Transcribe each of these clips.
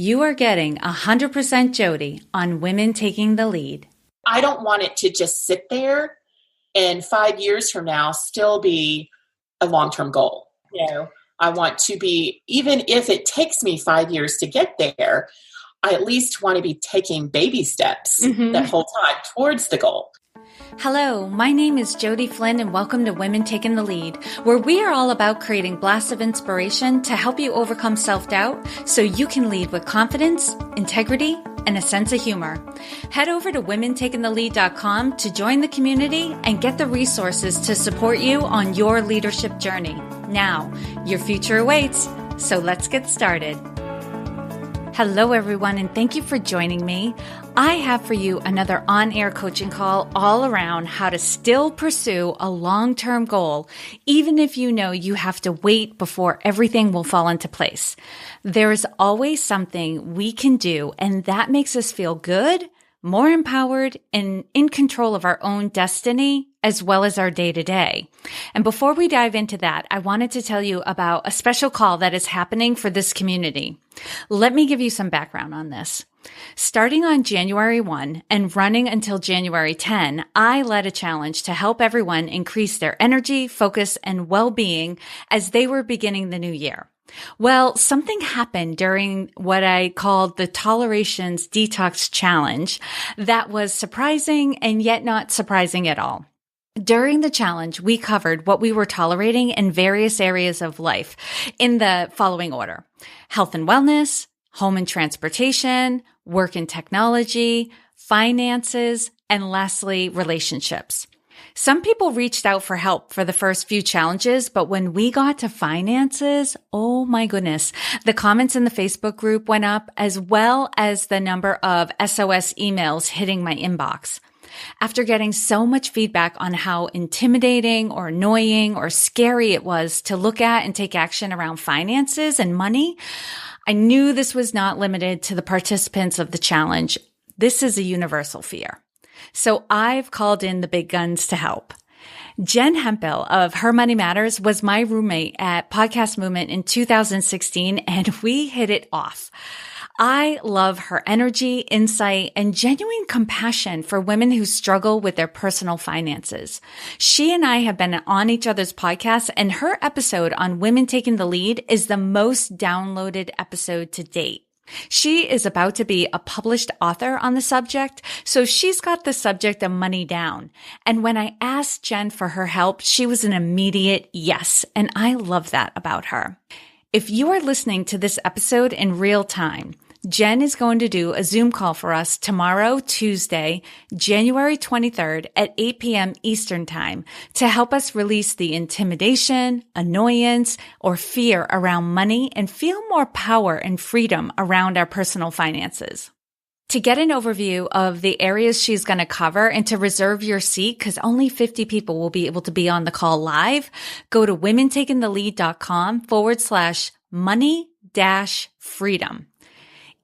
You are getting 100% Jody on Women Taking the Lead. I don't want it to just sit there and 5 years from now still be a long-term goal. I want to be, even if it takes me 5 years to get there, I at least want to be taking baby steps that whole time towards the goal. Hello, my name is Jody Flynn and welcome to Women Taking the Lead, where we are all about creating blasts of inspiration to help you overcome self-doubt so you can lead with confidence, integrity, and a sense of humor. Head over to womentakingthelead.com to join the community and get the resources to support you on your leadership journey. Now, your future awaits, so let's get started. Hello, everyone, and thank you for joining me. I have for you another on-air coaching call all around how to still pursue a long-term goal, even if you know you have to wait before everything will fall into place. There is always something we can do, and that makes us feel good, more empowered, and in control of our own destiny, as well as our day-to-day. And before we dive into that, I wanted to tell you about a special call that is happening for this community. Let me give you some background on this. Starting on January 1 and running until January 10, I led a challenge to help everyone increase their energy, focus, and well-being as they were beginning the new year. Well, something happened during what I called the Tolerations Detox challenge that was surprising and yet not surprising at all. During the challenge, we covered what we were tolerating in various areas of life in the following order: health and wellness, home and transportation, work and technology, finances, and lastly, relationships. Some people reached out for help for the first few challenges, but when we got to finances, oh my goodness, the comments in the Facebook group went up as well as the number of SOS emails hitting my inbox. After getting so much feedback on how intimidating or annoying or scary it was to look at and take action around finances and money, I knew this was not limited to the participants of the challenge. This is a universal fear. So I've called in the big guns to help. Jen Hempel of Her Money Matters was my roommate at Podcast Movement in 2016, and we hit it off. I love her energy, insight, and genuine compassion for women who struggle with their personal finances. She and I have been on each other's podcasts, and her episode on Women Taking the Lead is the most downloaded episode to date. She is about to be a published author on the subject, so she's got the subject of money down. And when I asked Jen for her help, she was an immediate yes, and I love that about her. If you are listening to this episode in real time, Jen is going to do a Zoom call for us tomorrow, Tuesday, January 23rd at 8 p.m. Eastern Time to help us release the intimidation, annoyance, or fear around money and feel more power and freedom around our personal finances. To get an overview of the areas she's going to cover and to reserve your seat, because only 50 people will be able to be on the call live, go to womentakingthelead.com/money-freedom.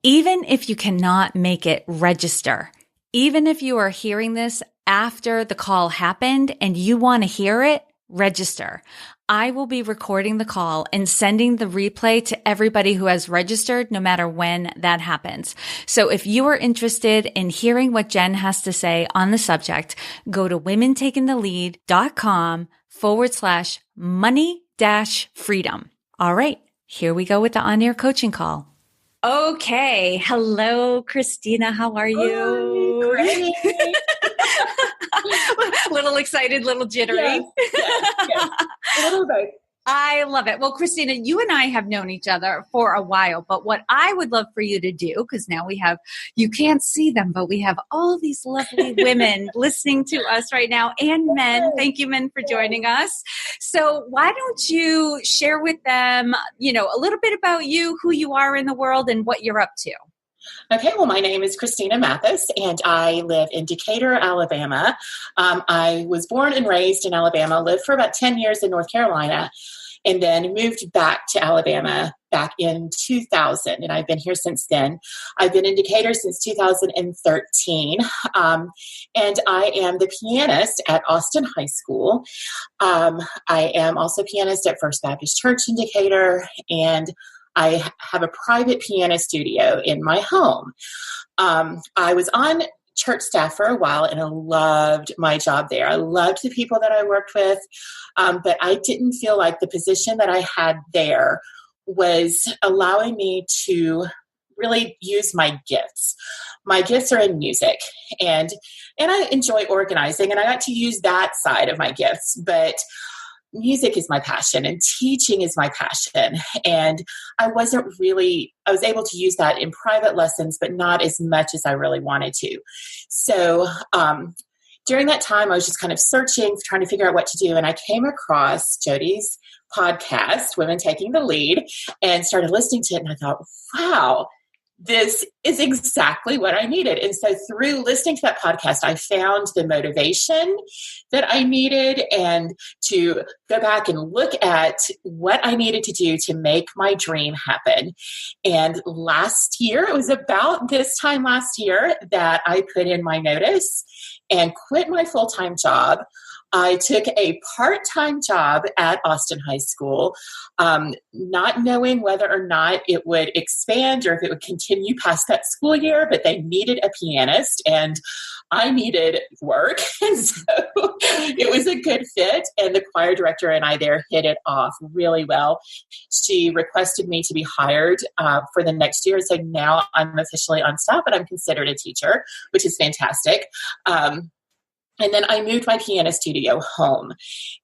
Even if you cannot make it, register. Even if you are hearing this after the call happened and you want to hear it, register. I will be recording the call and sending the replay to everybody who has registered, no matter when that happens. So if you are interested in hearing what Jen has to say on the subject, go to womentakingthelead.com/money-freedom. All right, here we go with the on-air coaching call. Okay. Hello, Christina. How are you? Great. Little excited, little jittery. Yes. A little bit. I love it. Well, Christina, you and I have known each other for a while, but what I would love for you to do, because now you can't see them, but we have all these lovely women listening to us right now, and men. Thank you, men, for joining us. So why don't you share with them, a little bit about you, who you are in the world, and what you're up to? Okay, well, my name is Christina Mathis, and I live in Decatur, Alabama. I was born and raised in Alabama, lived for about 10 years in North Carolina, and then moved back to Alabama back in 2000, and I've been here since then. I've been in Decatur since 2013, and I am the pianist at Austin High School. I am also pianist at First Baptist Church in Decatur, and I have a private piano studio in my home. I was on church staff for a while, and I loved my job there. I loved the people that I worked with, but I didn't feel like the position that I had there was allowing me to really use my gifts. My gifts are in music, and I enjoy organizing, and I got to use that side of my gifts, but music is my passion and teaching is my passion. And I was able to use that in private lessons, but not as much as I really wanted to. So during that time, I was just kind of searching, trying to figure out what to do. And I came across Jody's podcast, Women Taking the Lead, and started listening to it. And I thought, wow, this is exactly what I needed. And so through listening to that podcast, I found the motivation that I needed and to go back and look at what I needed to do to make my dream happen. And last year, it was about this time last year that I put in my notice and quit my full-time job. I took a part-time job at Austin High School, not knowing whether or not it would expand or if it would continue past that school year, but they needed a pianist and I needed work. And so it was a good fit. And the choir director and I there hit it off really well. She requested me to be hired for the next year. So now I'm officially on staff, but I'm considered a teacher, which is fantastic. And then I moved my piano studio home,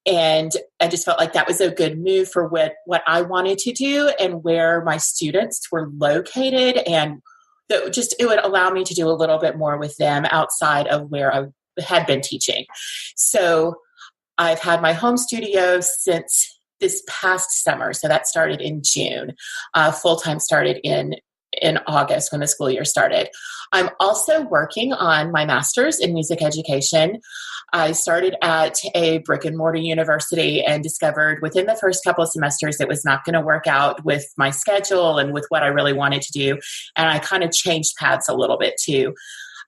and I just felt like that was a good move for what I wanted to do and where my students were located, and it would allow me to do a little bit more with them outside of where I had been teaching. So I've had my home studio since this past summer. So that started in June. Full-time started in August when the school year started. I'm also working on my master's in music education. I started at a brick and mortar university and discovered within the first couple of semesters it was not going to work out with my schedule and with what I really wanted to do. And I kind of changed paths a little bit too.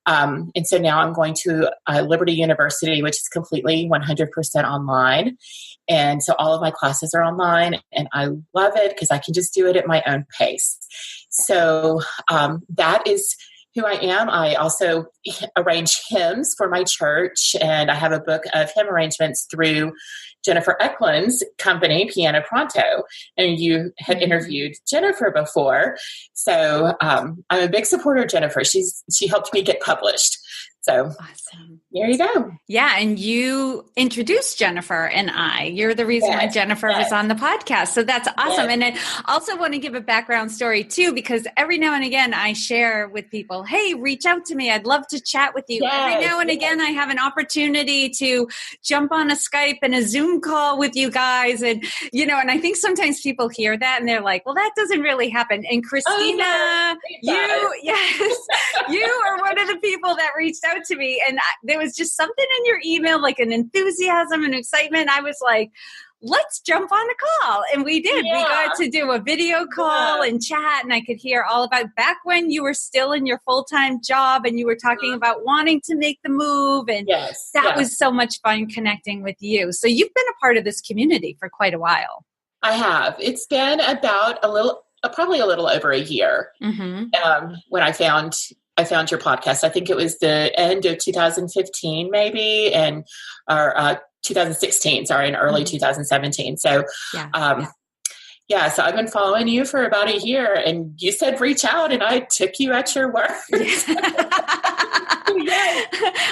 And so now I'm going to Liberty University, which is completely 100% online. And so all of my classes are online, and I love it because I can just do it at my own pace. So that is who I am. I also arrange hymns for my church, and I have a book of hymn arrangements through Jennifer Eklund's company, Piano Pronto. And you had interviewed Jennifer before. So I'm a big supporter of Jennifer. She helped me get published. So awesome. There you go. Yeah. And you introduced Jennifer and I. You're the reason why Jennifer was on the podcast. So that's awesome. And I also want to give a background story too, because every now and again I share with people, hey, reach out to me. I'd love to chat with you. Every now and again I have an opportunity to jump on a Skype and a Zoom call with you guys. And, and I think sometimes people hear that and they're like, well, that doesn't really happen. And Christina, you are one of the people that reached out to me, and there was just something in your email, like an enthusiasm and excitement. I was like, let's jump on a call. And we did. We got to do a video call and chat, and I could hear all about back when you were still in your full-time job and you were talking about wanting to make the move. And that was so much fun connecting with you. So you've been a part of this community for quite a while. I have. It's been about probably a little over a year when I found your podcast. I think it was the end of 2015, maybe, or 2016, and early 2017. So, so I've been following you for about a year, and you said reach out, and I took you at your word.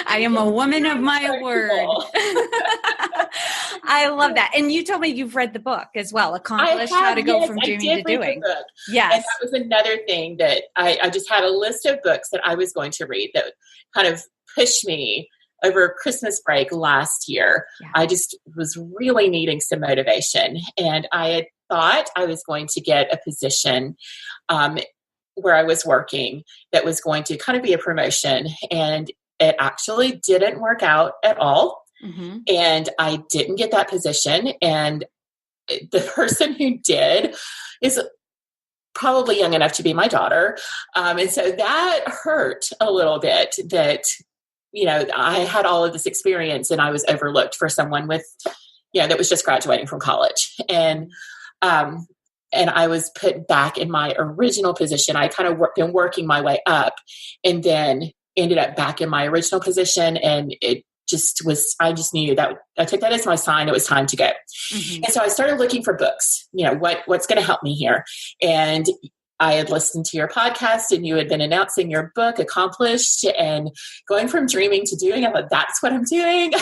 I am a woman of my word. I love that. And you told me you've read the book as well, Accomplished How to Go from Dreaming to Doing. Yes. And that was another thing that I just had a list of books that I was going to read that kind of pushed me over Christmas break last year. I just was really needing some motivation. And I had thought I was going to get a position where I was working that was going to kind of be a promotion. And it actually didn't work out at all. And I didn't get that position. And the person who did is probably young enough to be my daughter. And so that hurt a little bit that, I had all of this experience and I was overlooked for someone with, that was just graduating from college. And and I was put back in my original position. I kind of been working my way up, and then ended up back in my original position. And it just was, I just knew that I took that as my sign. It was time to go. Mm-hmm. And so I started looking for books, what's going to help me here. And I had listened to your podcast, and you had been announcing your book, Accomplished, and going from dreaming to doing. I thought, that's what I'm doing.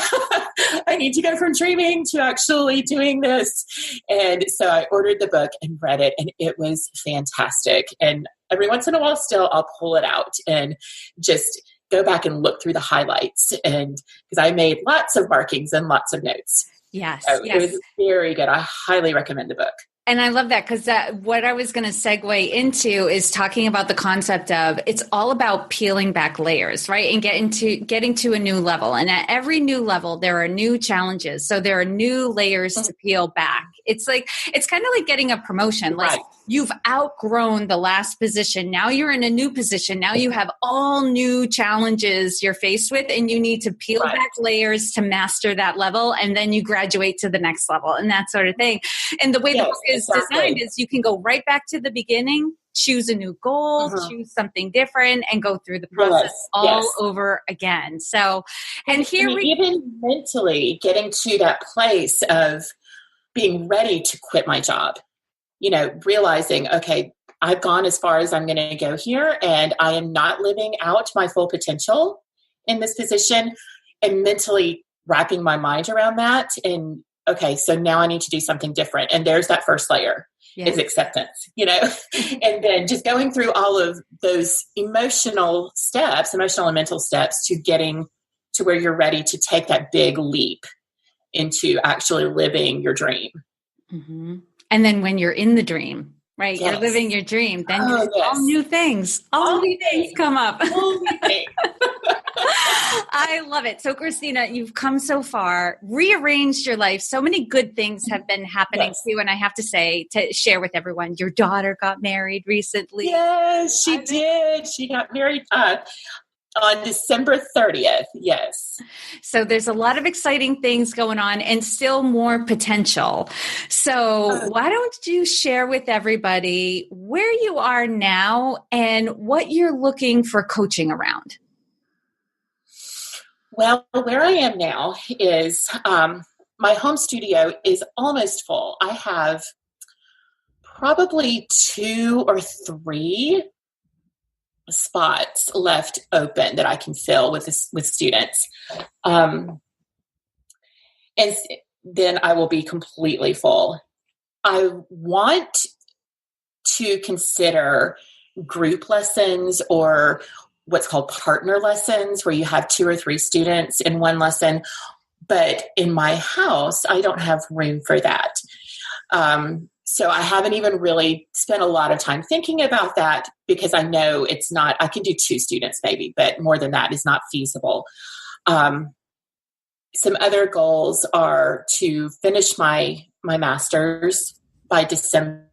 I need to go from dreaming to actually doing this. And so I ordered the book and read it, and it was fantastic. And every once in a while still, I'll pull it out and just go back and look through the highlights. And because I made lots of markings and lots of notes. Yes. So it was very good. I highly recommend the book. And I love that, because what I was going to segue into is talking about the concept of, it's all about peeling back layers, right? And getting to a new level. And at every new level, there are new challenges. So there are new layers to peel back. It's kind of like getting a promotion. Like, right. You've outgrown the last position. Now you're in a new position. Now you have all new challenges you're faced with, and you need to peel back layers to master that level. And then you graduate to the next level and that sort of thing. And the way the book is designed is you can go right back to the beginning, choose a new goal, choose something different, and go through the process all over again. So, and here even mentally getting to that place of being ready to quit my job, realizing, okay, I've gone as far as I'm going to go here, and I am not living out my full potential in this position, and mentally wrapping my mind around that. And okay, so now I need to do something different. And there's that first layer is acceptance, and then just going through all of those emotional and mental steps to getting to where you're ready to take that big leap into actually living your dream. Mm-hmm. And then when you're in the dream, right, you're living your dream, then all new things, all new things come up. I love it. So, Christina, you've come so far, rearranged your life. So many good things have been happening to you. And I have to say, to share with everyone, your daughter got married recently. Yes, she did. She got married on December 30th. Yes. So there's a lot of exciting things going on, and still more potential. So why don't you share with everybody where you are now and what you're looking for coaching around? Well, where I am now is my home studio is almost full. I have probably 2 or 3 spots left open that I can fill with students. And then I will be completely full. I want to consider group lessons, or what's called partner lessons, where you have 2 or 3 students in one lesson. But in my house, I don't have room for that. So I haven't even really spent a lot of time thinking about that, because I know it's not, I can do 2 students maybe, but more than that is not feasible. Some other goals are to finish my master's by December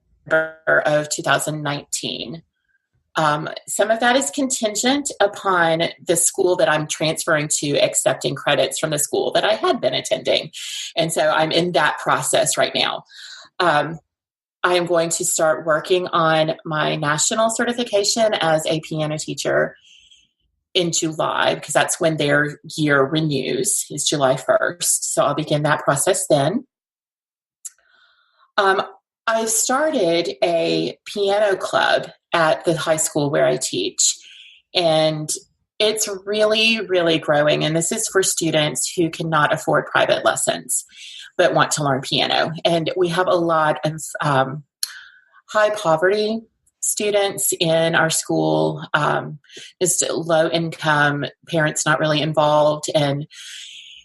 of 2019. Some of that is contingent upon the school that I'm transferring to accepting credits from the school that I had been attending. And so I'm in that process right now. I am going to start working on my national certification as a piano teacher in July, because that's when their year renews, is July 1st. So I'll begin that process then. I started a piano club at the high school where I teach, and it's really, really growing. And this is for students who cannot afford private lessons but want to learn piano. And we have a lot of high poverty students in our school, just low income, parents not really involved. And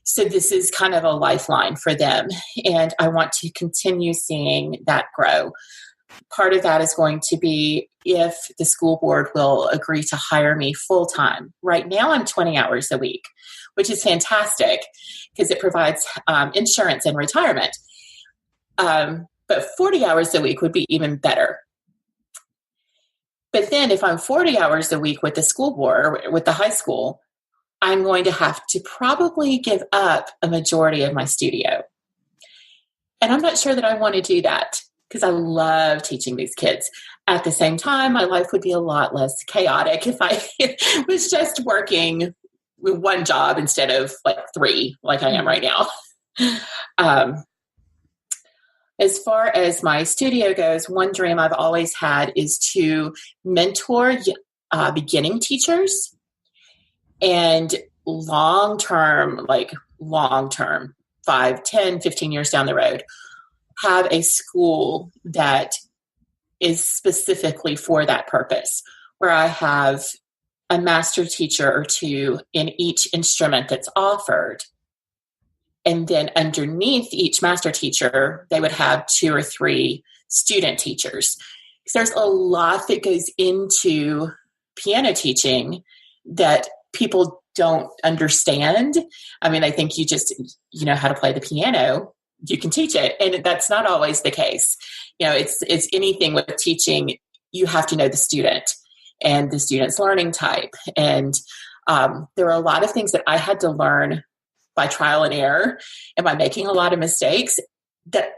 so this is kind of a lifeline for them. And I want to continue seeing that grow. Part of that is going to be if the school board will agree to hire me full time. Right now I'm 20 hours a week, which is fantastic because it provides insurance and retirement. But 40 hours a week would be even better. But then if I'm 40 hours a week with the school board or with the high school, I'm going to have to probably give up a majority of my studio. And I'm not sure that I want to do that. because I love teaching these kids. At the same time, my life would be a lot less chaotic if I was just working with one job instead of like 3, like I am right now. As far as my studio goes, one dream I've always had is to mentor beginning teachers, and long-term, 5, 10, 15 years down the road, have a school that is specifically for that purpose, where I have a master teacher or 2 in each instrument that's offered. And then underneath each master teacher, they would have 2 or 3 student teachers. So there's a lot that goes into piano teaching that people don't understand. I mean, I think you know how to play the piano, you can teach it. And that's not always the case. You know, it's anything with teaching, you have to know the student and the student's learning type. And there are a lot of things that I had to learn by trial and error and by making a lot of mistakes that,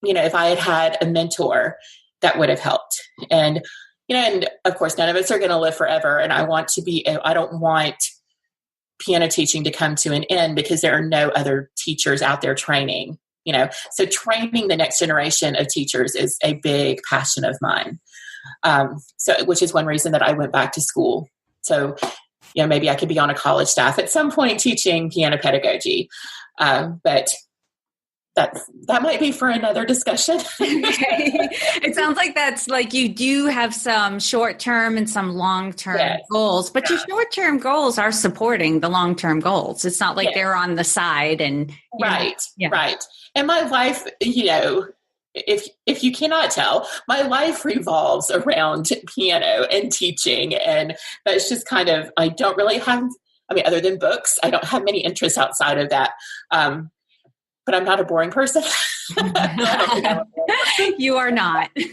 you know, if I had had a mentor, that would have helped. And, you know, and of course, none of us are going to live forever. And I don't want piano teaching to come to an end because there are no other teachers out there training, you know. So training the next generation of teachers is a big passion of mine. Which is one reason that I went back to school. So, you know, maybe I could be on a college staff at some point teaching piano pedagogy. But that might be for another discussion. Okay. It sounds like that's like you do have some short-term and some long-term goals, but your short-term goals are supporting the long-term goals. It's not like they're on the side and right. And my life, you know, if you cannot tell, my life revolves around piano and teaching, and that's just kind of, I don't really have, I mean, other than books, I don't have many interests outside of that. But I'm not a boring person. You are not. But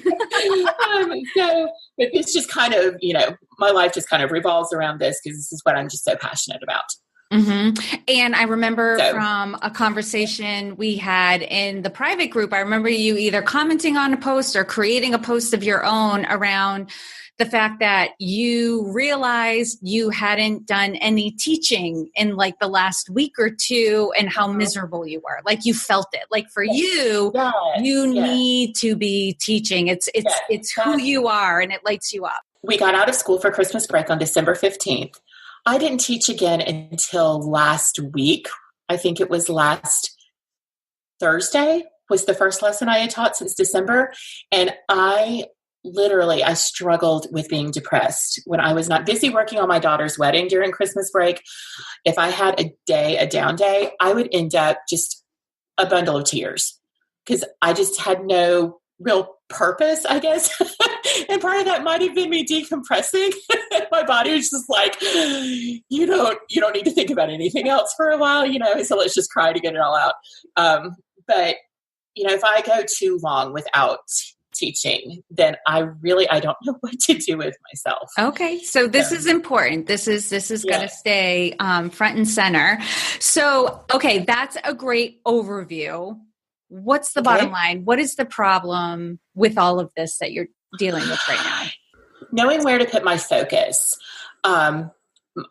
it's just kind of, you know, my life just kind of revolves around this because this is what I'm just so passionate about. Mm-hmm. And I remember from a conversation we had in the private group, I remember you either commenting on a post or creating a post of your own around the fact that you realized you hadn't done any teaching in like the last week or 2 and how miserable you were. Like you felt it. Like for you, you need to be teaching. It's who you are and it lights you up. We got out of school for Christmas break on December 15th. I didn't teach again until last week. I think it was last Thursday was the first lesson I had taught since December. And I struggled with being depressed when I was not busy working on my daughter's wedding during Christmas break. If I had a down day, I would end up just a bundle of tears because I just had no real purpose, I guess. And part of that might have been me decompressing. My body was just like, you don't need to think about anything else for a while, you know, so let's just cry to get it all out. But, you know, if I go too long without teaching, then I don't know what to do with myself. Okay. So this is important. This is going to stay front and center. So, okay. That's a great overview. What's the bottom line? What is the problem with all of this that you're dealing with right now? Knowing where to put my focus. I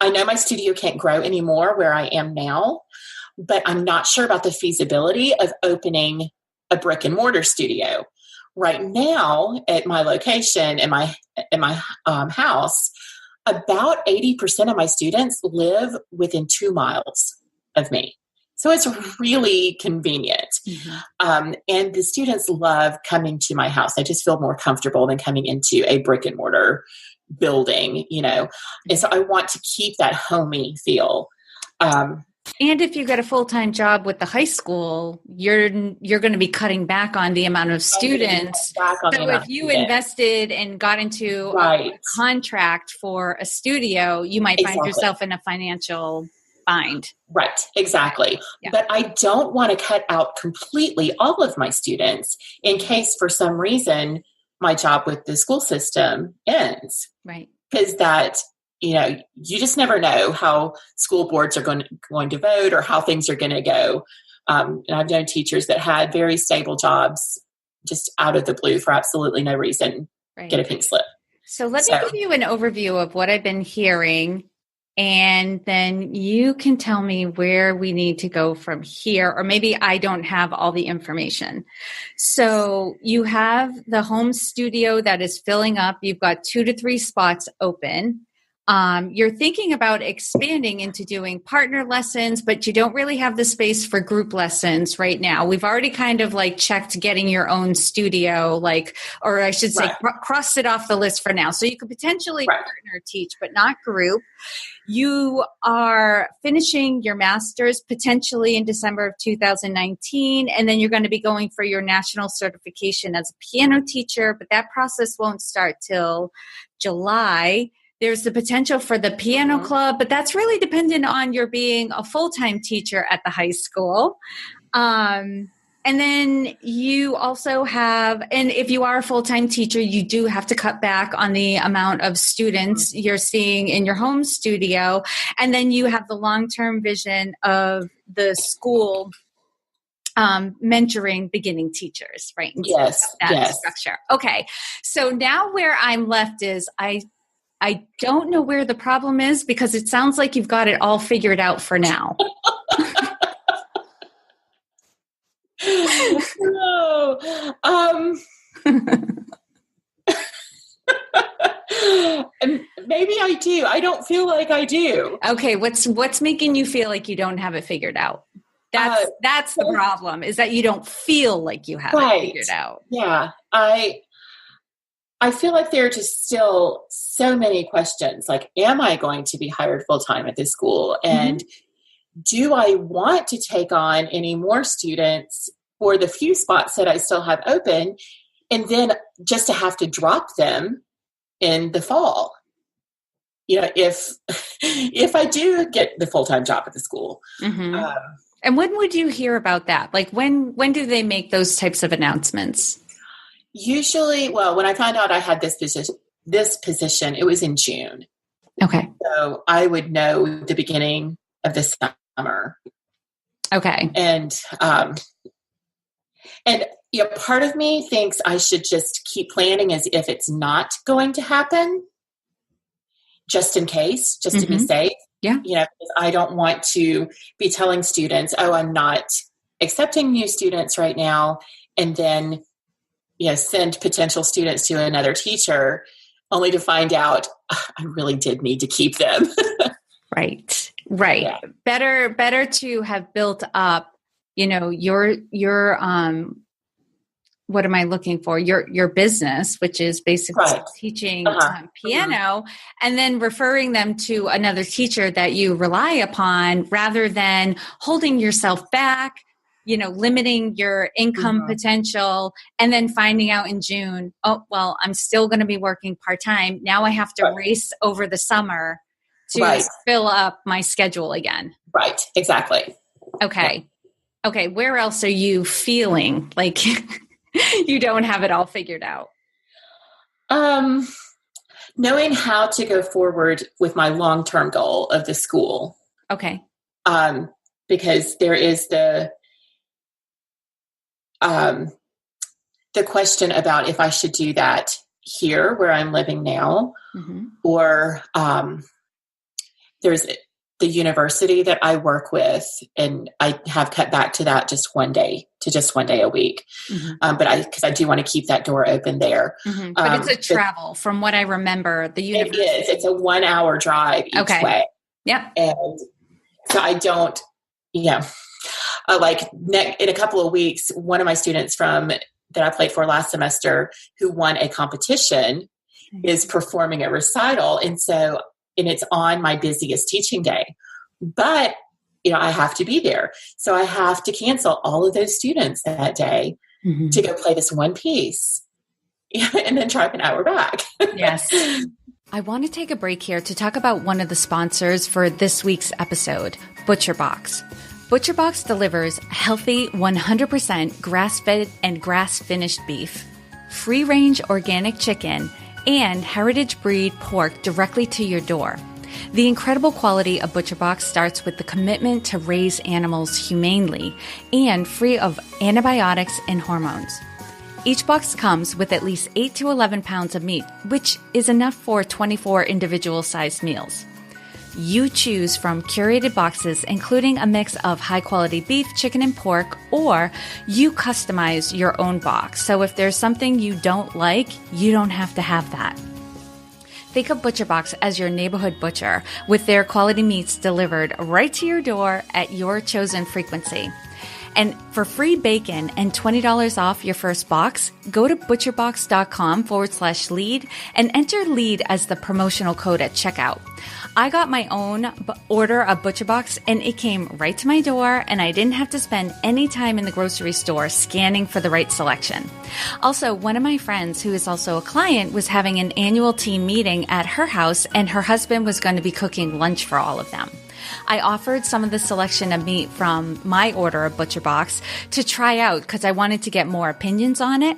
know my studio can't grow anymore where I am now, but I'm not sure about the feasibility of opening a brick and mortar studio. Right now, at my location, in my house, about 80% of my students live within 2 miles of me. So it's really convenient. Mm-hmm. And the students love coming to my house. I just feel more comfortable than coming into a brick and mortar building, you know. And so I want to keep that homey feel. And if you get a full-time job with the high school, you're going to be cutting back on the amount of students. So if you invested and got into a contract for a studio, you might find yourself in a financial bind. Right, exactly. Yeah. But I don't want to cut out completely all of my students in case for some reason my job with the school system ends. Right. Because that, you know, you just never know how school boards are going to vote or how things are going to go. And I've known teachers that had very stable jobs just out of the blue for absolutely no reason, get a pink slip. So let me give you an overview of what I've been hearing, and then you can tell me where we need to go from here, or maybe I don't have all the information. So you have the home studio that is filling up. You've got 2 to 3 spots open. You're thinking about expanding into doing partner lessons, but you don't really have the space for group lessons right now. We've already kind of like checked getting your own studio, or I should say, crossed it off the list for now. So you could potentially partner teach, but not group. You are finishing your master's potentially in December of 2019, and then you're going to be going for your national certification as a piano teacher, but that process won't start till July. There's the potential for the piano club, but that's really dependent on your being a full-time teacher at the high school. And then you also have, and if you are a full-time teacher, you do have to cut back on the amount of students you're seeing in your home studio. And then you have the long-term vision of the school mentoring beginning teachers, right? And yes. Structure. Okay. So now where I'm left is I don't know where the problem is, because it sounds like you've got it all figured out for now. No. Maybe I do. I don't feel like I do. Okay. What's making you feel like you don't have it figured out? That's the problem, is that you don't feel like you have it figured out. Yeah. I feel like there are just still so many questions. Like, am I going to be hired full-time at this school? And do I want to take on any more students for the few spots that I still have open, and then just to have to drop them in the fall? You know, if I do get the full-time job at the school. And when would you hear about that? Like, when do they make those types of announcements? Usually, when I found out I had this position, it was in June. Okay. So I would know the beginning of the summer. Okay. And part of me thinks I should just keep planning as if it's not going to happen, just in case, just to be safe. Yeah. Because I don't want to be telling students, I'm not accepting new students right now, and then send potential students to another teacher only to find out I really did need to keep them. Right. Yeah. Better to have built up, your what am I looking for? Your business, which is basically teaching piano, and then referring them to another teacher that you rely upon, rather than holding yourself back, limiting your income potential, and then finding out in June, I'm still going to be working part-time. Now I have to race over the summer to fill up my schedule again. Right. Exactly. Okay. Yeah. Okay. Where else are you feeling like you don't have it all figured out? Knowing how to go forward with my long-term goal of the school. Okay. Because there is the question about if I should do that here where I'm living now, or there's the university that I work with, and I have cut back to that just one day a week. Because I do want to keep that door open there. But it's a travel, from what I remember. The university, it is. It's a 1-hour drive each way. Yep. And so I don't, in a couple of weeks, one of my students that I played for last semester, who won a competition, is performing a recital. And it's on my busiest teaching day, but I have to be there. So I have to cancel all of those students that day to go play this one piece and then drive an hour back. Yes. I want to take a break here to talk about one of the sponsors for this week's episode, ButcherBox. ButcherBox delivers healthy, 100% grass-fed and grass-finished beef, free-range organic chicken, and heritage breed pork directly to your door. The incredible quality of ButcherBox starts with the commitment to raise animals humanely and free of antibiotics and hormones. Each box comes with at least 8 to 11 pounds of meat, which is enough for 24 individual sized meals. You choose from curated boxes, including a mix of high-quality beef, chicken, and pork, or you customize your own box. So if there's something you don't like, you don't have to have that. Think of ButcherBox as your neighborhood butcher, with their quality meats delivered right to your door at your chosen frequency. And for free bacon and $20 off your first box, go to butcherbox.com/lead and enter lead as the promotional code at checkout. I got my own order of ButcherBox and it came right to my door, and I didn't have to spend any time in the grocery store scanning for the right selection. Also, one of my friends, who is also a client, was having an annual team meeting at her house, and her husband was going to be cooking lunch for all of them. I offered some of the selection of meat from my order of ButcherBox to try out because I wanted to get more opinions on it.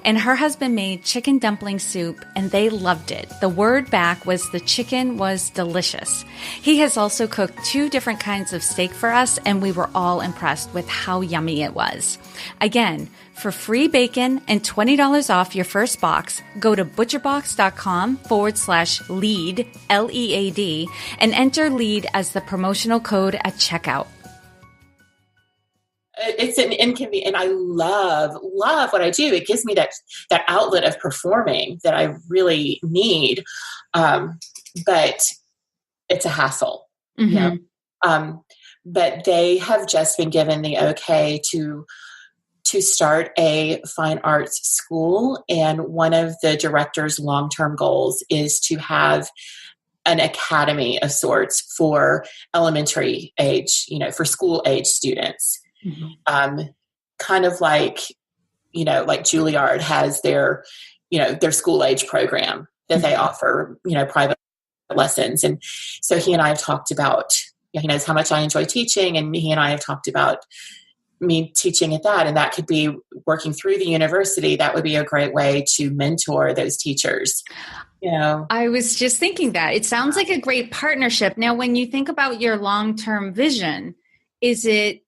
And her husband made chicken dumpling soup, and they loved it. The word back was the chicken was delicious. He has also cooked 2 different kinds of steak for us, and we were all impressed with how yummy it was. Again, for free bacon and $20 off your first box, go to butcherbox.com/lead, LEAD, and enter lead as the promotional code at checkout. It's an inconvenient, and I love what I do. It gives me that outlet of performing that I really need. But it's a hassle, Mm-hmm. you know? But they have just been given the okay to start a fine arts school. And one of the director's long-term goals is to have an academy of sorts for elementary age, for school age students. Mm-hmm. Kind of like Juilliard has their school age program that mm-hmm. they offer, private lessons. And so he and I have talked about, he knows how much I enjoy teaching, and he and I have talked about me teaching at that. And that could be working through the university. That would be a great way to mentor those teachers. I was just thinking that it sounds like a great partnership. Now, when you think about your long-term vision, is it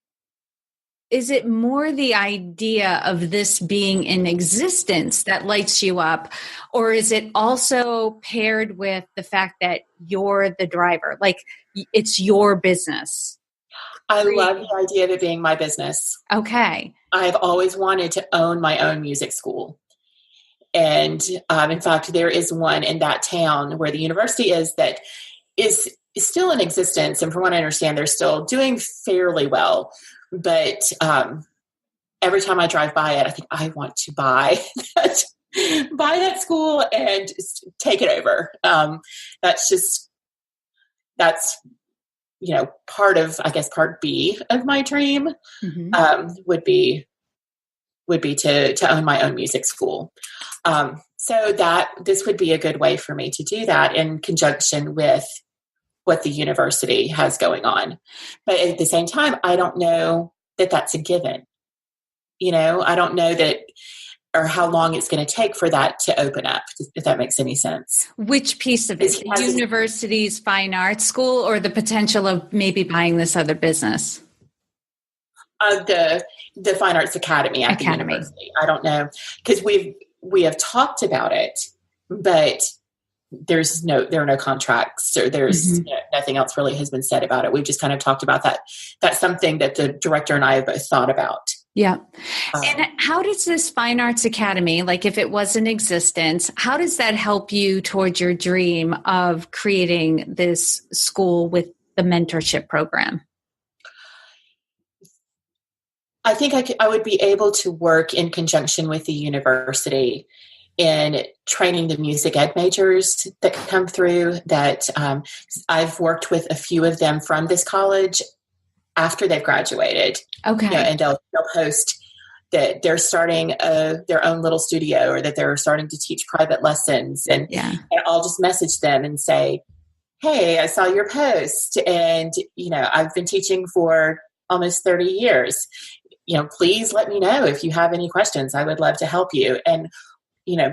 more the idea of this being in existence that lights you up, or is it also paired with the fact that you're the driver, like it's your business? I love the idea of it being my business. Okay. I've always wanted to own my own music school. And in fact, there is one in that town where the university is that is still in existence. And from what I understand, they're still doing fairly well. But every time I drive by it, I think I want to buy that school and take it over. That's part B of my dream. Mm-hmm. Would be to own my own music school. So that this would be a good way for me to do that in conjunction with what the university has going on. But at the same time, I don't know that that's a given. I don't know that or how long it's going to take for that to open up, if that makes any sense. Which piece of it? The university's fine arts school, or the potential of maybe buying this other business? The Fine Arts Academy at the university. I don't know, because we have talked about it, but there are no contracts, or there's mm-hmm. Nothing else really has been said about it. We've just kind of talked about that. That's something that the director and I have both thought about. Yeah. And how does this Fine Arts Academy, like if it was in existence, how does that help you towards your dream of creating this school with the mentorship program? I think I would be able to work in conjunction with the university in training the music ed majors that come through. That I've worked with a few of them from this college after they've graduated. Okay. And they'll post that they're starting their own little studio, or that they're starting to teach private lessons. And I'll just message them and say, hey, I saw your post, and, I've been teaching for almost 30 years. Please let me know if you have any questions. I would love to help you. And,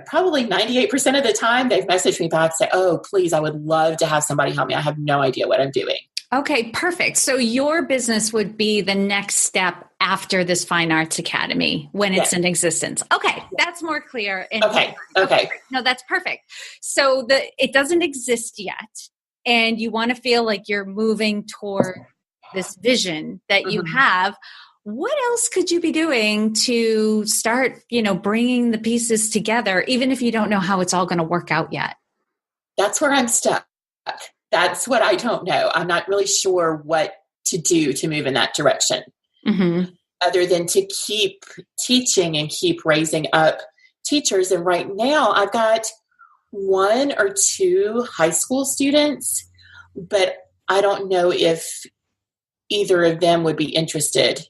probably 98% of the time they've messaged me back, say, oh, please, I would love to have somebody help me. I have no idea what I'm doing. Okay, perfect. So your business would be the next step after this Fine Arts Academy when it's in existence. Okay, that's more clear. Okay. No, that's perfect. So it doesn't exist yet, and you want to feel like you're moving toward this vision that you have. What else could you be doing to start, bringing the pieces together, even if you don't know how it's all going to work out yet? That's where I'm stuck. That's what I don't know. I'm not really sure what to do to move in that direction, other than to keep teaching and keep raising up teachers. And right now I've got 1 or 2 high school students, but I don't know if either of them would be interested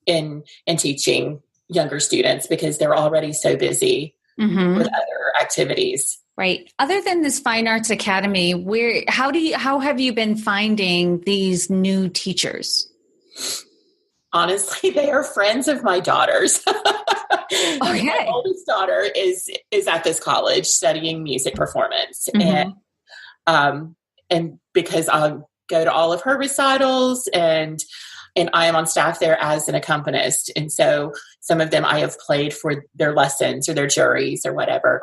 in teaching younger students because they're already so busy with other activities. Right. Other than this Fine Arts Academy, how have you been finding these new teachers? Honestly, they are friends of my daughter's. Okay. My oldest daughter is at this college studying music performance, and because I'll go to all of her recitals, and I am on staff there as an accompanist, and so some of them I have played for their lessons or their juries or whatever.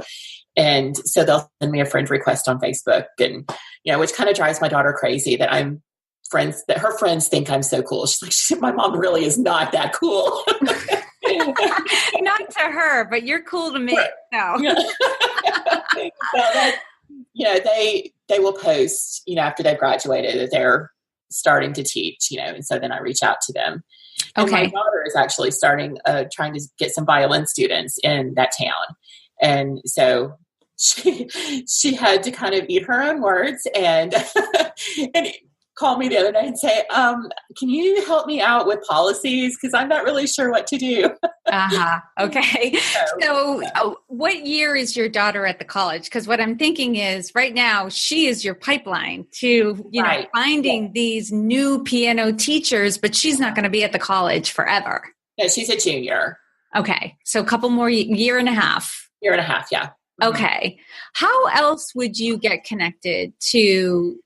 And so they'll send me a friend request on Facebook, and, which kind of drives my daughter crazy that her friends think I'm so cool. She's like, my mom really is not that cool. Not to her, but you're cool to me. No. They will post, after they've graduated that they're starting to teach, and so then I reach out to them. And my daughter is actually trying to get some violin students in that town. And so she had to kind of eat her own words and call me the other day and say, can you help me out with policies? Because I'm not really sure what to do. Okay. So what year is your daughter at the college? Because what I'm thinking is right now she is your pipeline to, finding these new piano teachers, but she's not going to be at the college forever. No, she's a junior. Okay. So a couple more year and a half. Year and a half, yeah. Okay. How else would you get connected to,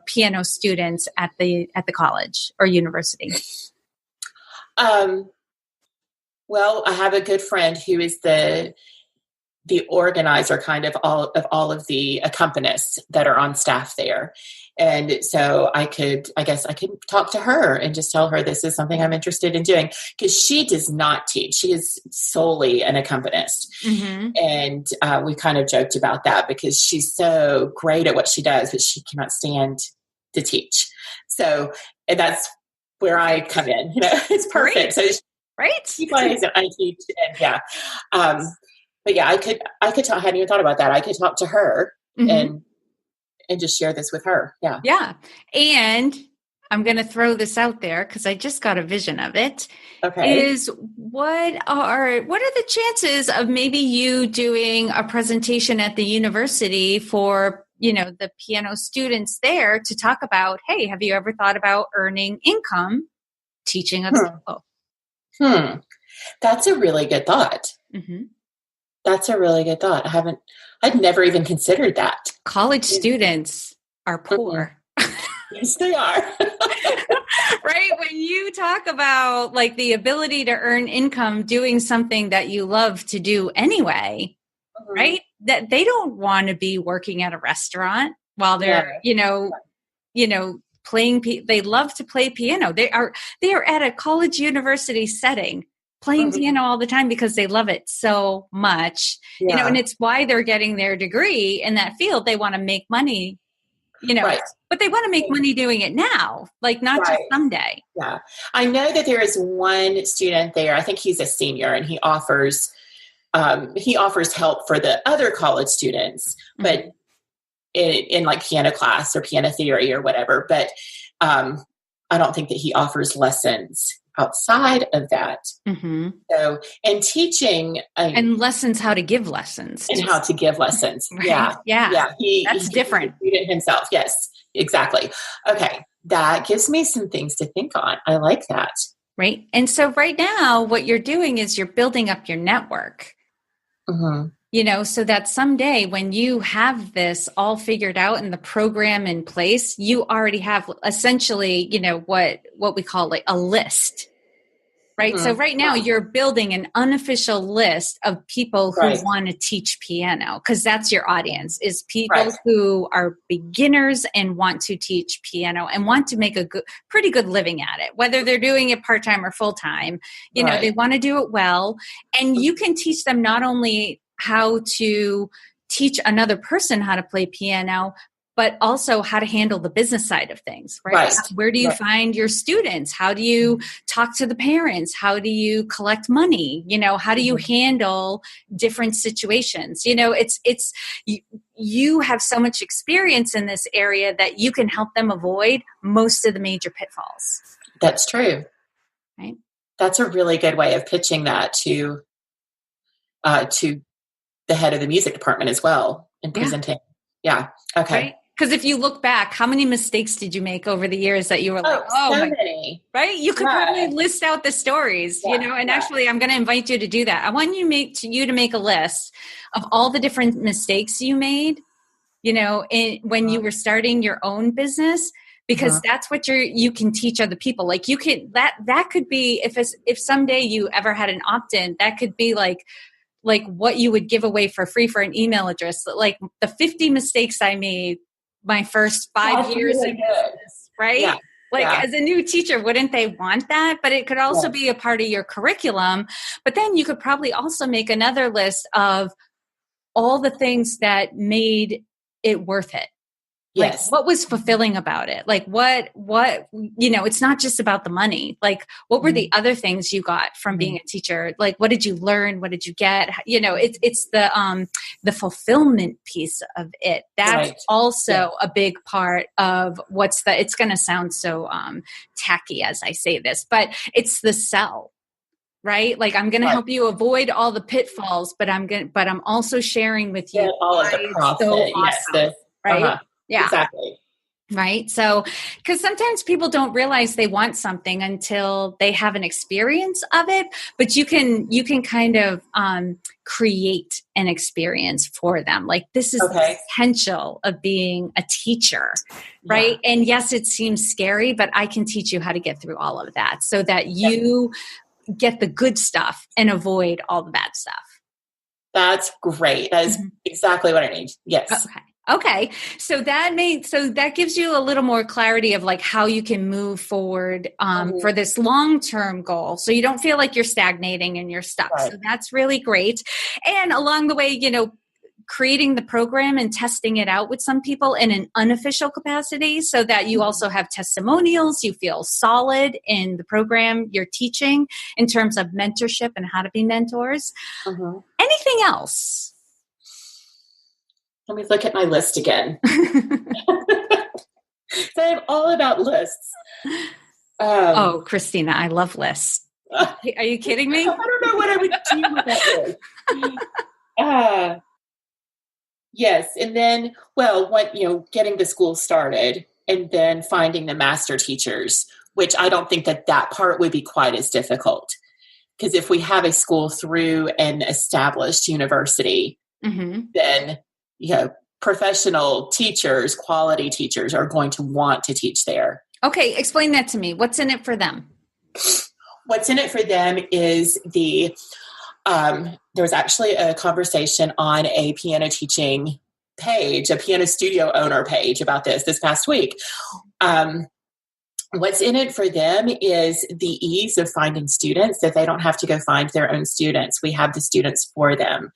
piano students at the college or university? Well, I have a good friend who is the organizer kind of all of the accompanists that are on staff there. And so I could talk to her and just tell her this is something I'm interested in doing, because she does not teach. She is solely an accompanist. And we kind of joked about that because she's so great at what she does, but she cannot stand to teach. So, and that's where I come in. It's perfect. Great. So she plays and I teach, and but yeah, I could talk. I hadn't even thought about that. I could talk to her and just share this with her. Yeah. Yeah. And I'm going to throw this out there because I just got a vision of it. Okay. Is what are the chances of maybe you doing a presentation at the university for, the piano students there to talk about, hey, have you ever thought about earning income teaching other people? That's a really good thought. That's a really good thought. I'd never even considered that. College students are poor. Yes, they are. Right? When you talk about like the ability to earn income doing something that you love to do anyway, right? That they don't want to be working at a restaurant while they're, playing. They love to play piano. They are at a college university setting playing piano all the time because they love it so much, and it's why they're getting their degree in that field. They want to make money, but they want to make money doing it now, like not just someday. Yeah. I know that there is one student there. I think he's a senior, and he offers help for the other college students, but in like piano class or piano theory or whatever. But I don't think that he offers lessons outside of that. So, and teaching and lessons, how to give lessons and how to give lessons. Right? Yeah. That's different. Student himself. Yes, exactly. Okay. That gives me some things to think on. I like that. Right. And so right now what you're doing is you're building up your network. So that someday when you have this all figured out and the program in place, you already have essentially, what we call like a list. Right. So Mm-hmm. right now you're building an unofficial list of people who Right. want to teach piano, because that's your audience, is people Right. who are beginners and want to teach piano and want to make a pretty good living at it, whether they're doing it part-time or full-time. Right. They want to do it well. And you can teach them not only how to teach another person how to play piano, but also how to handle the business side of things, right? Right. Where do you Right. find your students? How do you talk to the parents? How do you collect money? How do you handle different situations? You have so much experience in this area that you can help them avoid most of the major pitfalls. That's true. Right. That's a really good way of pitching that to the head of the music department as well and presenting. Yeah. Okay. Right. Because if you look back, how many mistakes did you make over the years that you were like, so many. Right? You could probably list out the stories, and actually I'm going to invite you to do that. I want you to make a list of all the different mistakes you made, when you were starting your own business, because that's what you can teach other people. Like you can, that could be, if someday you ever had an opt-in, that could be like what you would give away for free for an email address, like the 50 mistakes I made my first 5 years in business, right? Yeah. As a new teacher, wouldn't they want that? But it could also be a part of your curriculum. But then you could probably also make another list of all the things that made it worth it. Yes. What was fulfilling about it? What, it's not just about the money. What were the other things you got from being a teacher? What did you learn? What did you get? It's the fulfillment piece of it. That's also a big part of it's going to sound so tacky as I say this, but it's the sell. Right? I'm going to help you avoid all the pitfalls, but I'm also sharing with you all of the profit. So awesome, right? Yeah. Exactly. Right. So, because sometimes people don't realize they want something until they have an experience of it, but you can kind of create an experience for them. This is the potential of being a teacher, right? Yeah. And yes, it seems scary, but I can teach you how to get through all of that so that you get the good stuff and avoid all the bad stuff. That's great. That is exactly what I need. Yes. Okay. So that gives you a little more clarity of how you can move forward for this long-term goal. So you don't feel like you're stagnating and you're stuck. Right. So that's really great. And along the way, creating the program and testing it out with some people in an unofficial capacity so that you also have testimonials, you feel solid in the program you're teaching in terms of mentorship and how to be mentors. Anything else? Let me look at my list again. So I'm all about lists. Christina, I love lists. Are you kidding me? I don't know what I would do with that list. Yes. And then, getting the school started and then finding the master teachers, which I don't think that part would be quite as difficult. Because if we have a school through an established university, then professional teachers, quality teachers are going to want to teach there. Okay, explain that to me. What's in it for them? What's in it for them is there was actually a conversation on a piano teaching page, a piano studio owner page about this past week. What's in it for them is the ease of finding students, that they don't have to go find their own students. We have the students for them.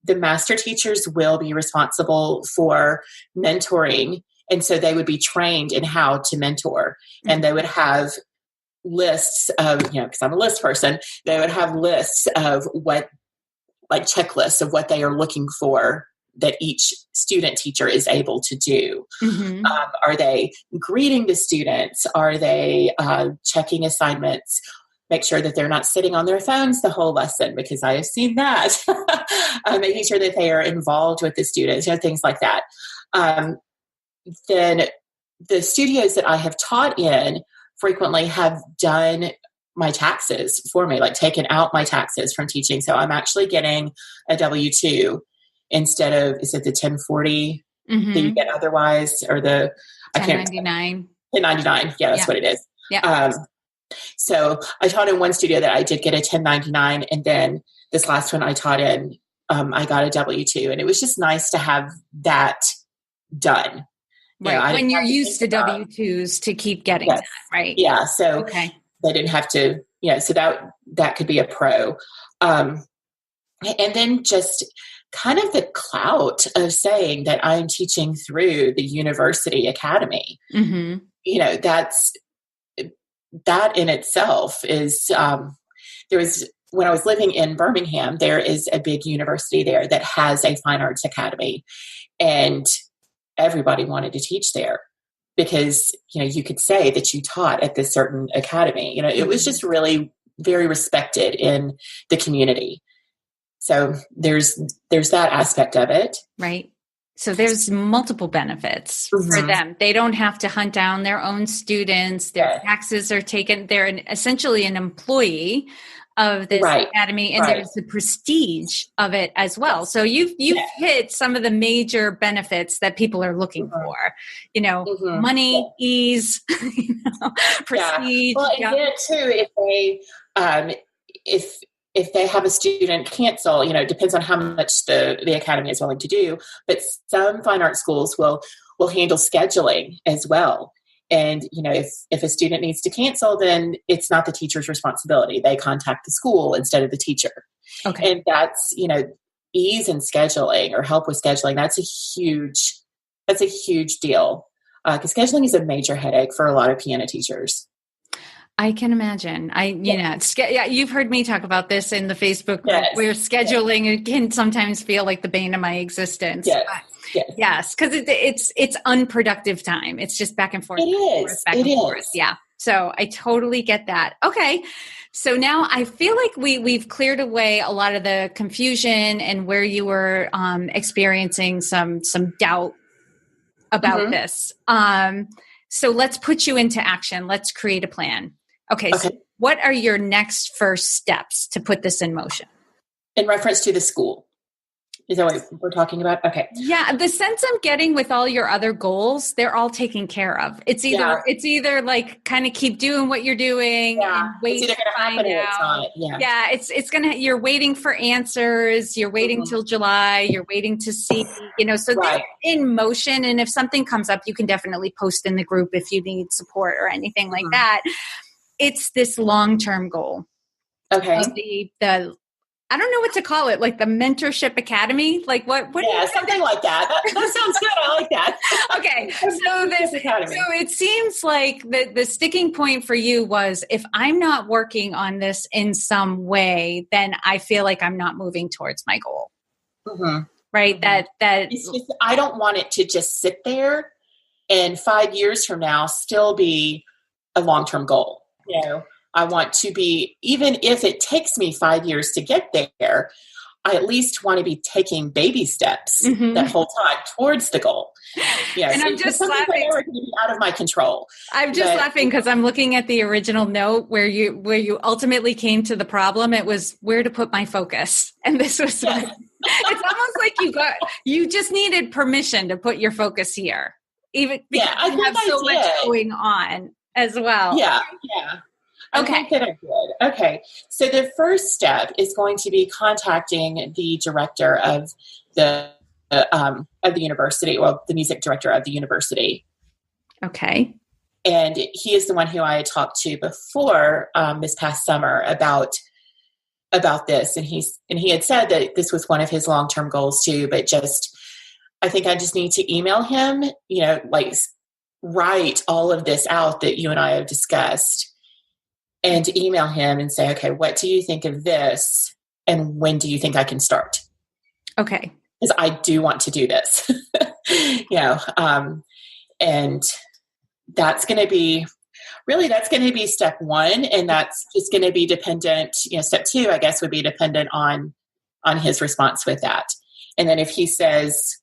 The master teachers will be responsible for mentoring, and so they would be trained in how to mentor, and they would have lists of, because I'm a list person, they would have lists of checklists of what they are looking for that each student teacher is able to do. Are they greeting the students? Are they checking assignments? Make sure that they're not sitting on their phones the whole lesson, because I have seen that. Making sure that they are involved with the students, things like that. Then the studios that I have taught in frequently have done my taxes for me, like taken out my taxes from teaching. So I'm actually getting a W-2 instead of, is it the 1040 that you get otherwise, or the 1099? 1099. Yeah, that's what it is. Yeah. So I taught in one studio that I did get a 1099. And then this last one I taught in, I got a W-2, and it was just nice to have that done. Right. When you're used to W-2s to keep getting that, right? Yeah. So they didn't have to, so that could be a pro. And then just kind of the clout of saying that I'm teaching through the university academy. That in itself is, when I was living in Birmingham, there is a big university there that has a fine arts academy, and everybody wanted to teach there because, you could say that you taught at this certain academy. It was just really very respected in the community. So there's that aspect of it. Right. So there's multiple benefits for them. They don't have to hunt down their own students. Their taxes are taken. They're essentially an employee of this academy, and there's the prestige of it as well. So you've hit some of the major benefits that people are looking for, money, ease, prestige. Well, and then too, if they have a student cancel, it depends on how much the academy is willing to do, but some fine art schools will handle scheduling as well. And, if a student needs to cancel, then it's not the teacher's responsibility. They contact the school instead of the teacher. Okay. And that's, ease in scheduling or help with scheduling. That's a huge deal. Because scheduling is a major headache for a lot of piano teachers. I can imagine. You've heard me talk about this in the Facebook group, where scheduling can sometimes feel like the bane of my existence. Yes, because it's unproductive time. It's just back and forth. Back and forth. Yeah. So I totally get that. Okay. So now I feel like we've cleared away a lot of the confusion and where you were experiencing some doubt about this. So let's put you into action. Let's create a plan. Okay. So what are your next first steps to put this in motion? In reference to the school. Is that what we're talking about? Okay. Yeah. The sense I'm getting with all your other goals, they're all taken care of. It's either like kind of keep doing what you're doing and wait to find out. It's going to, you're waiting for answers. You're waiting till July. You're waiting to see, so they're in motion. And if something comes up, you can definitely post in the group if you need support or anything like that. It's this long-term goal. Okay. Of the I don't know what to call it, like the Mentorship Academy. Like what? Something like that. That sounds good. I like that. Okay, so it seems like the sticking point for you was, if I'm not working on this in some way, then I feel like I'm not moving towards my goal. Right? That it's just, I don't want it to just sit there and 5 years from now still be a long-term goal. I want to be, even if it takes me 5 years to get there, I at least want to be taking baby steps that whole time towards the goal. And I'm just laughing. Like be out of my control. I'm just laughing because I'm looking at the original note where you ultimately came to the problem. It was where to put my focus, and this was. It's almost like you just needed permission to put your focus here, even because you have so much going on as well. Yeah. I think that I did. Okay. So the first step is going to be contacting the director of the university, well, the music director of the university. Okay. And he is the one who I had talked to before this past summer about this. And he had said that this was one of his long-term goals too, but I think I just need to email him, like write all of this out that you and I have discussed, and email him and say, okay, what do you think of this? And when do you think I can start? Okay. Because I do want to do this, and that's going to be step one. And that's just going to be dependent, step two, I guess, would be dependent on his response with that. And then if he says,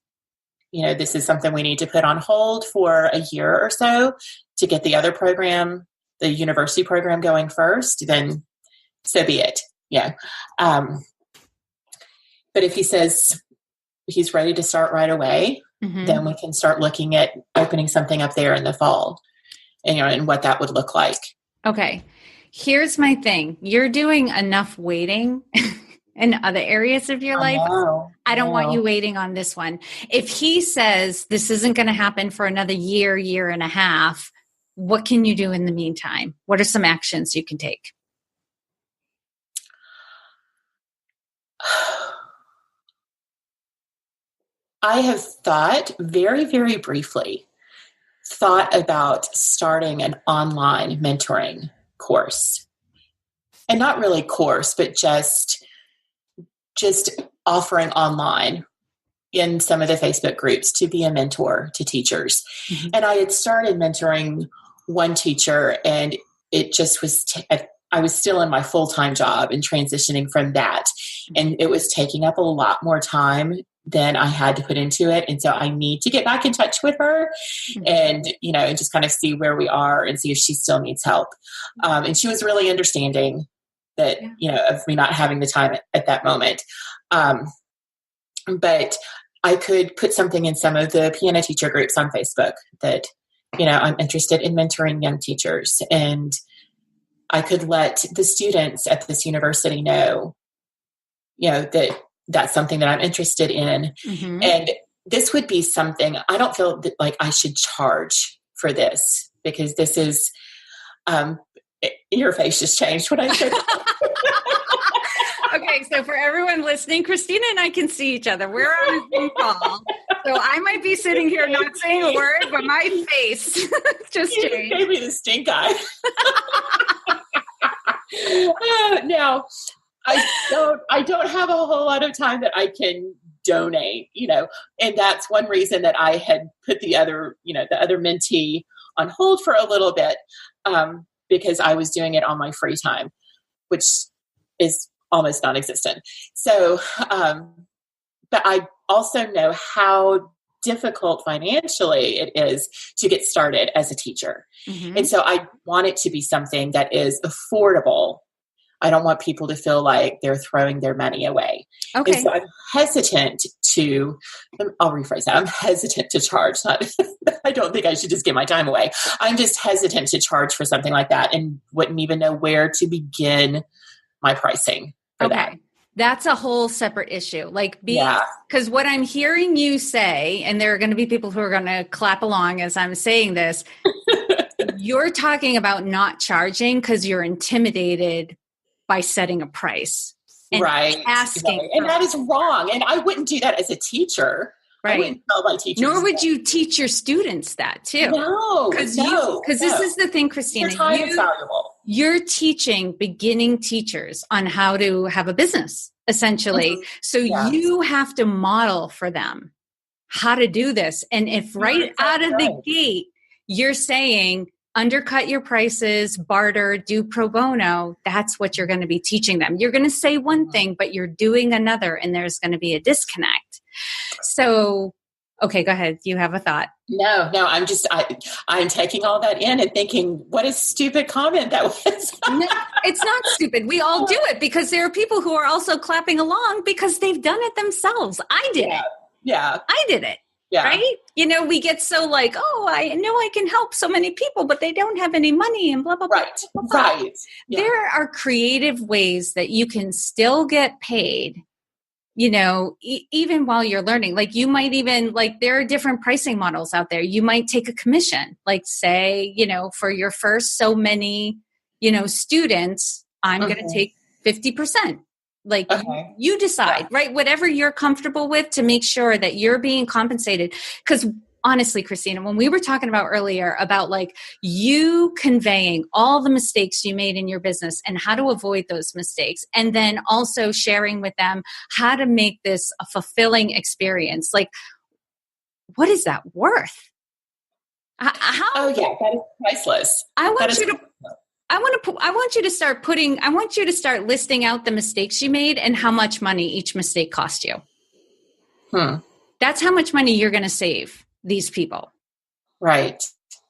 this is something we need to put on hold for a year or so to get the other program the university program going first, then so be it. Yeah. But if he says he's ready to start right away, then we can start looking at opening something up there in the fall, and what that would look like. Okay. Here's my thing. You're doing enough waiting in other areas of your life. I don't want you waiting on this one. If he says this isn't going to happen for another year and a half, what can you do in the meantime? What are some actions you can take? I have thought very, very briefly about starting an online mentoring course. And not really course, but just offering online in some of the Facebook groups to be a mentor to teachers. And I had started mentoring one teacher, and it just was, I was still in my full-time job and transitioning from that. And it was taking up a lot more time than I had to put into it. And so I need to get back in touch with her and, and just kind of see where we are and see if she still needs help. And she was really understanding that, of me not having the time at that moment. But I could put something in some of the piano teacher groups on Facebook that, I'm interested in mentoring young teachers, and I could let the students at this university know, that that's something that I'm interested in. And this would be something, I don't feel that, like I should charge for this, because this is, your face just changed when I said Okay, so for everyone listening, Christina and I can see each other. We're on a Zoom call. So I might be sitting here not saying a word, but my face just changed. You gave me the stink eye. Now, I don't have a whole lot of time that I can donate, and that's one reason that I had put the other mentee on hold for a little bit, because I was doing it on my free time, which is almost non-existent. So, but I also know how difficult financially it is to get started as a teacher. And so I want it to be something that is affordable. I don't want people to feel like they're throwing their money away. Okay. And so I'm hesitant I'll rephrase that. I'm hesitant to charge. I don't think I should just give my time away. I'm just hesitant to charge for something like that, and wouldn't even know where to begin my pricing for that. That's a whole separate issue. Because what I'm hearing you say, and there are going to be people who are going to clap along as I'm saying this, you're talking about not charging because you're intimidated by setting a price. And asking. Right. And that is wrong. And I wouldn't do that as a teacher. Right. I wouldn't tell my teachers. Nor would you teach your students that too. No. Because this is the thing, Christina. Your time is valuable. You're teaching beginning teachers on how to have a business, essentially. So you have to model for them how to do this. And if out of the gate, you're saying, undercut your prices, barter, do pro bono, that's what you're going to be teaching them. You're going to say one thing, but you're doing another, and there's going to be a disconnect. So, okay, go ahead. You have a thought. No, I'm taking all that in and thinking, what a stupid comment that was. No, it's not stupid. We all do it because there are people who are also clapping along because they've done it themselves. I did it. Yeah. I did it. Yeah. Right? We get so like, oh, I know I can help so many people, but they don't have any money and blah, blah, blah. Right. Blah, blah. Right. Yeah. There are creative ways that you can still get paid, even while you're learning. Like you might even, there are different pricing models out there. You might take a commission, say, for your first so many, students, I'm going to take 50%. You decide, right? Whatever you're comfortable with to make sure that you're being compensated. Because honestly, Christina, when we were talking about earlier about you conveying all the mistakes you made in your business and how to avoid those mistakes, and then also sharing with them how to make this a fulfilling experience, what is that worth? That is priceless. I want you to start listing out the mistakes you made and how much money each mistake cost you. That's how much money you're going to save these people. Right.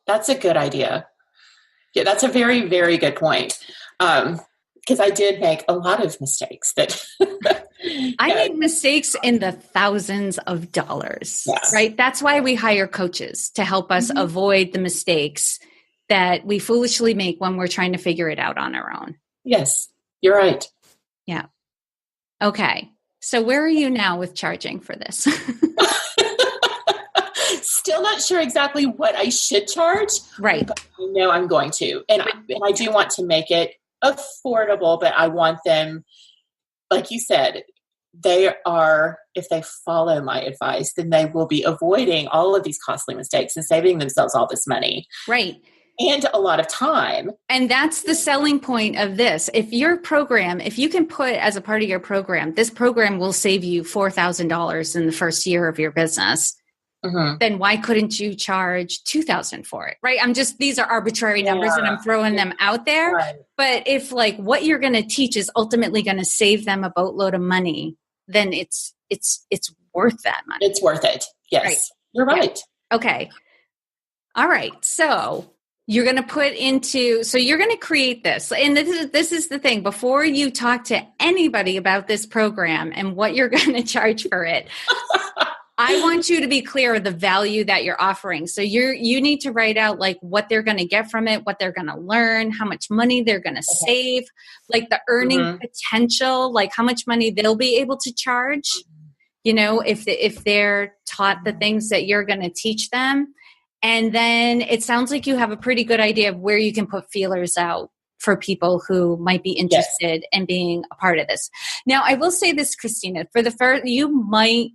That's a good idea. Yeah, that's a very, very good point. Because I did make a lot of mistakes that I make mistakes in the thousands of dollars, right? That's why we hire coaches to help us avoid the mistakes that we foolishly make when we're trying to figure it out on our own. Yes, you're right. Yeah. Okay. So where are you now with charging for this? Still not sure exactly what I should charge. Right. But I know I'm going to. And I do want to make it affordable, but I want them, like you said, if they follow my advice, then they will be avoiding all of these costly mistakes and saving themselves all this money. Right. And a lot of time. And that's the selling point of this. If your program, if you can put as a part of your program, this program will save you $4,000 in the first year of your business, then why couldn't you charge $2,000 for it? Right. These are arbitrary numbers and I'm throwing them out there. Right. But if like what you're going to teach is ultimately going to save them a boatload of money, then it's worth that money. It's worth it. Yes. Right. You're right. Yeah. Okay. All right. So you're going to create this. And this is the thing. Before you talk to anybody about this program and what you're going to charge for it, I want you to be clear of the value that you're offering. So you need to write out like what they're going to get from it, what they're going to learn, how much money they're going to save, like the earning potential, like how much money they'll be able to charge, if they're taught the things that you're going to teach them. And then it sounds like you have a pretty good idea of where you can put feelers out for people who might be interested in being a part of this. Now, I will say this, Christina, you might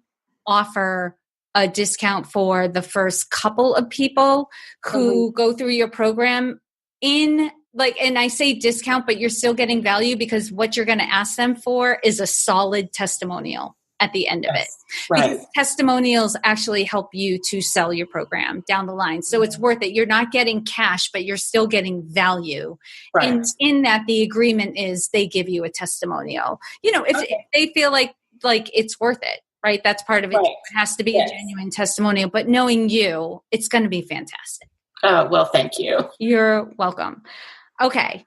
offer a discount for the first couple of people who go through your program and I say discount, but you're still getting value because what you're going to ask them for is a solid testimonial at the end of it. Right. Because testimonials actually help you to sell your program down the line. So it's worth it. You're not getting cash, but you're still getting value. Right. And in that, the agreement is they give you a testimonial. If they feel like it's worth it. Right. That's part of it. Right. It has to be a genuine testimonial, but knowing you, it's going to be fantastic. Oh, well, thank you. You're welcome. Okay.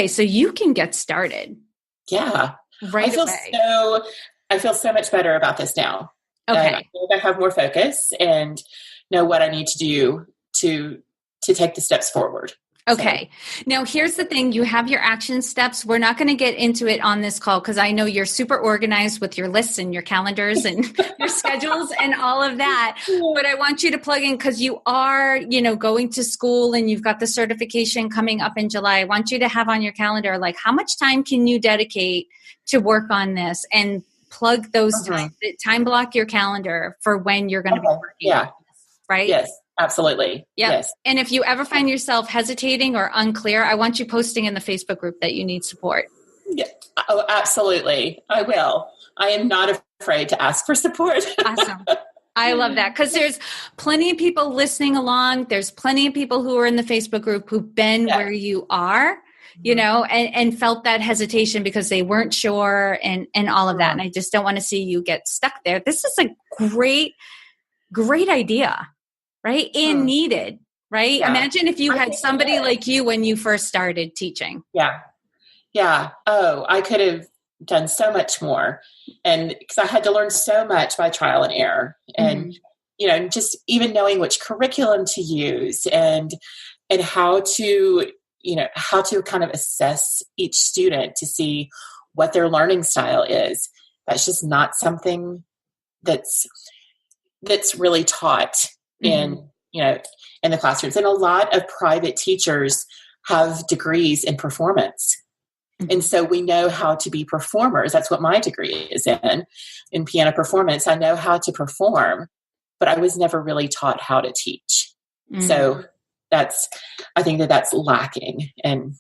So you can get started. Yeah. Right away. I feel so much better about this now. Okay. I have more focus and know what I need to do to take the steps forward. Okay. Now, here's the thing. You have your action steps. We're not going to get into it on this call because I know you're super organized with your lists and your calendars and your schedules and all of that. But I want you to plug in because you are, going to school and you've got the certification coming up in July. I want you to have on your calendar, like, how much time can you dedicate to work on this and plug those time block your calendar for when you're going to be working. Yeah. Right? Yes. Absolutely. Yep. Yes. And if you ever find yourself hesitating or unclear, I want you posting in the Facebook group that you need support. Yeah. Oh, absolutely. I will. I am not afraid to ask for support. Awesome. I love that because there's plenty of people listening along. There's plenty of people who are in the Facebook group who've been where you are, and felt that hesitation because they weren't sure and all of that. And I just don't want to see you get stuck there. This is a great idea. Right? And needed, right? Yeah. Imagine if you had somebody like you when you first started teaching. Yeah. Yeah. Oh, I could have done so much more. And because I had to learn so much by trial and error and, just even knowing which curriculum to use and how to kind of assess each student to see what their learning style is. That's just not something that's really taught in the classrooms. And a lot of private teachers have degrees in performance. And so we know how to be performers. That's what my degree is in piano performance. I know how to perform, but I was never really taught how to teach. So I think that's lacking. And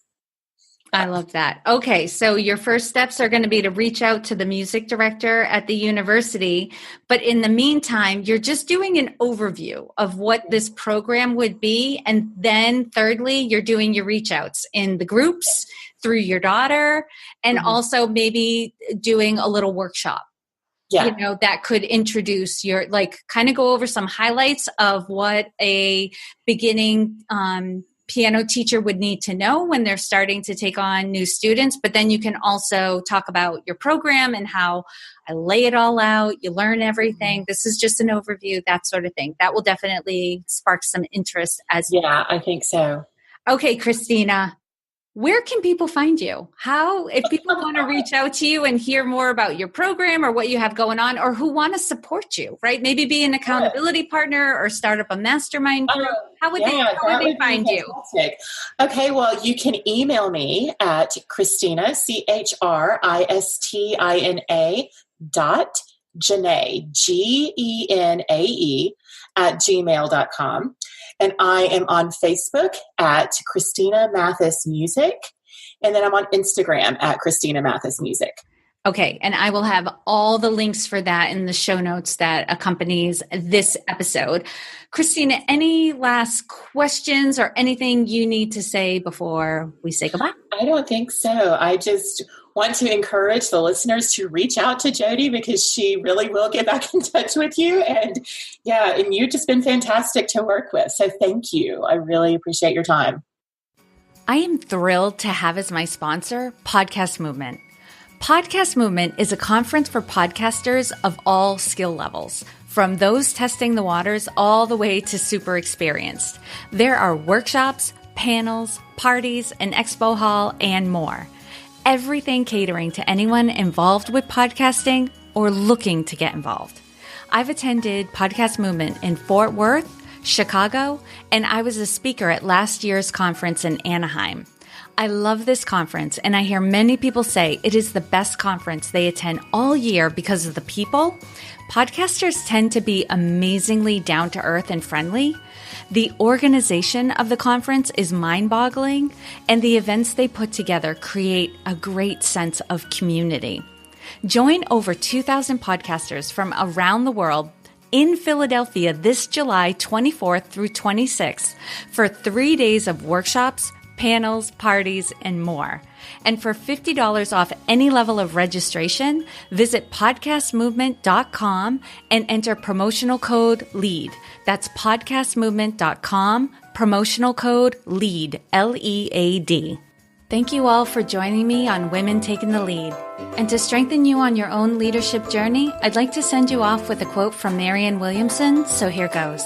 I love that. Okay. So your first steps are going to be to reach out to the music director at the university. But in the meantime, you're just doing an overview of what this program would be. And then thirdly, you're doing your reach outs in the groups through your daughter and also maybe doing a little workshop. Yeah. That could introduce kind of go over some highlights of what a beginning piano teacher would need to know when they're starting to take on new students. But then you can also talk about your program and how I lay it all out. You learn everything. This is just an overview, that sort of thing. That will definitely spark some interest as well. Yeah, I think so. Okay, Christina. Where can people find you? How, if people want to reach out to you and hear more about your program or what you have going on, or who want to support you, right? Maybe be an accountability partner or start up a mastermind group. How would they find you? Okay, well, you can email me at Christina, Christina .Genae, GENAE @gmail.com. And I am on Facebook at Christina Mathis Music. And then I'm on Instagram at Christina Mathis Music. Okay. And I will have all the links for that in the show notes that accompanies this episode. Christina, any last questions or anything you need to say before we say goodbye? I don't think so. I just want to encourage the listeners to reach out to Jody because she really will get back in touch with you. And and you've just been fantastic to work with. So thank you. I really appreciate your time. I am thrilled to have as my sponsor, Podcast Movement. Podcast Movement is a conference for podcasters of all skill levels, from those testing the waters all the way to super experienced. There are workshops, panels, parties, an expo hall, and more. Everything catering to anyone involved with podcasting or looking to get involved. I've attended Podcast Movement in Fort Worth, Chicago, and I was a speaker at last year's conference in Anaheim. I love this conference, and I hear many people say it is the best conference they attend all year because of the people. Podcasters tend to be amazingly down to earth and friendly. The organization of the conference is mind-boggling, and the events they put together create a great sense of community. Join over 2,000 podcasters from around the world in Philadelphia this July 24th through 26th for 3 days of workshops, panels, parties, and more. And for $50 off any level of registration, visit podcastmovement.com and enter promotional code LEAD. That's podcastmovement.com, promotional code LEAD, LEAD. Thank you all for joining me on Women Taking the Lead. And to strengthen you on your own leadership journey, I'd like to send you off with a quote from Marianne Williamson, so here goes.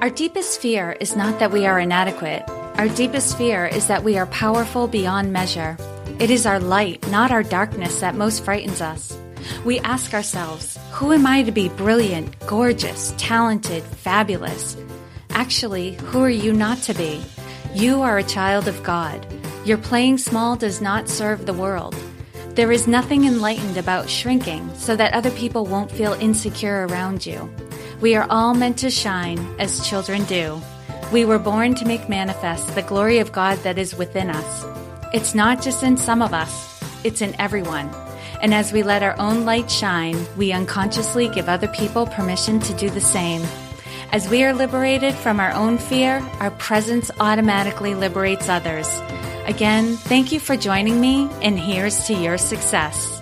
Our deepest fear is not that we are inadequate. Our deepest fear is that we are powerful beyond measure. It is our light, not our darkness, that most frightens us. We ask ourselves, who am I to be brilliant, gorgeous, talented, fabulous? Actually, who are you not to be? You are a child of God. Your playing small does not serve the world. There is nothing enlightened about shrinking so that other people won't feel insecure around you. We are all meant to shine as children do. We were born to make manifest the glory of God that is within us. It's not just in some of us, it's in everyone. And as we let our own light shine, we unconsciously give other people permission to do the same. As we are liberated from our own fear, our presence automatically liberates others. Again, thank you for joining me, and here's to your success.